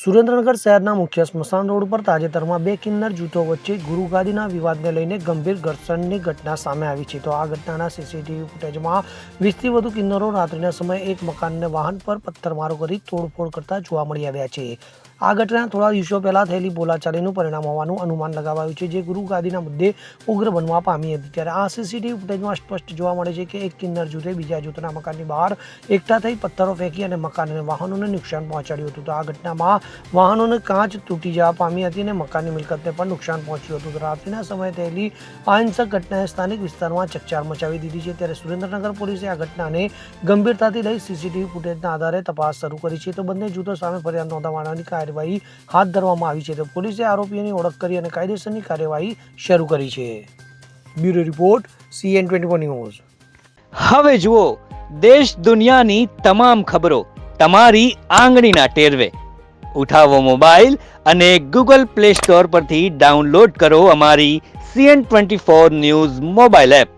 સુરેન્દ્રનગર શહેરના મુખ્ય સ્મશાન રોડ પર તાજેતરમાં બે કિન્નર જૂથો વચ્ચે ગુરુગાદીના વિવાદને લઈને ગંભીર ઘર્ષણની ઘટના સામે આવી છે. તો આ ઘટનાના સીસીટીવી ફૂટેજમાં 20થી વધુ કિન્નરો રાત્રિના સમયે એક મકાનને વાહન પર પથ્થરમારો કરી તોડફોડ કરતા જોવા મળી આવ્યા છે. આ ઘટના થોડા દિવસો પહેલા થયેલી બોલાચાલીનું પરિણામ હોવાનું અનુમાન લગાવાયું છે, જે ગુરુગાદીના મુદ્દે ઉગ્ર બનવા પામી હતી. ત્યારે આ સીસીટીવી ફૂટેજમાં સ્પષ્ટ જોવા મળે છે કે એક કિન્નર જૂથે બીજા જૂથના મકાનની બહાર એકઠા થઈ પથ્થરો ફેંકી અને મકાન અને વાહનોને નુકસાન પહોંચાડ્યું હતું. તો આ ઘટનામાં વાહનોને કાચ તૂટી જવા પામી હતી અને મકાનની મિલકતને પણ નુકસાન પહોંચ્યું હતું. રાત્રિના સમયે થયેલી આ હિંસક ઘટનાએ સ્થાનિક વિસ્તારમાં ચકચાર મચાવી દીધી છે. ત્યારે સુરેન્દ્રનગર પોલીસે આ ઘટનાને ગંભીરતાથી લઈ સીસીટીવી ફૂટેજના આધારે તપાસ શરૂ કરી છે. તો બંને જૂથો સામે ફરિયાદ નોંધવાની કાર્યવાહી હાથ ધરવામાં આવી છે. તો પોલીસે આરોપીઓની ઓળખ કરી અને કાયદેસરની કાર્યવાહી શરૂ કરી છે. Bureau report CN24 news. હવે જુઓ દેશ દુનિયાની તમામ ખબરો તમારી આંગળીના ટેરવે. ઉઠાવો મોબાઈલ અને Google Play Store પરથી ડાઉનલોડ કરો અમારી CN24 ન્યૂઝ મોબાઈલ એપ.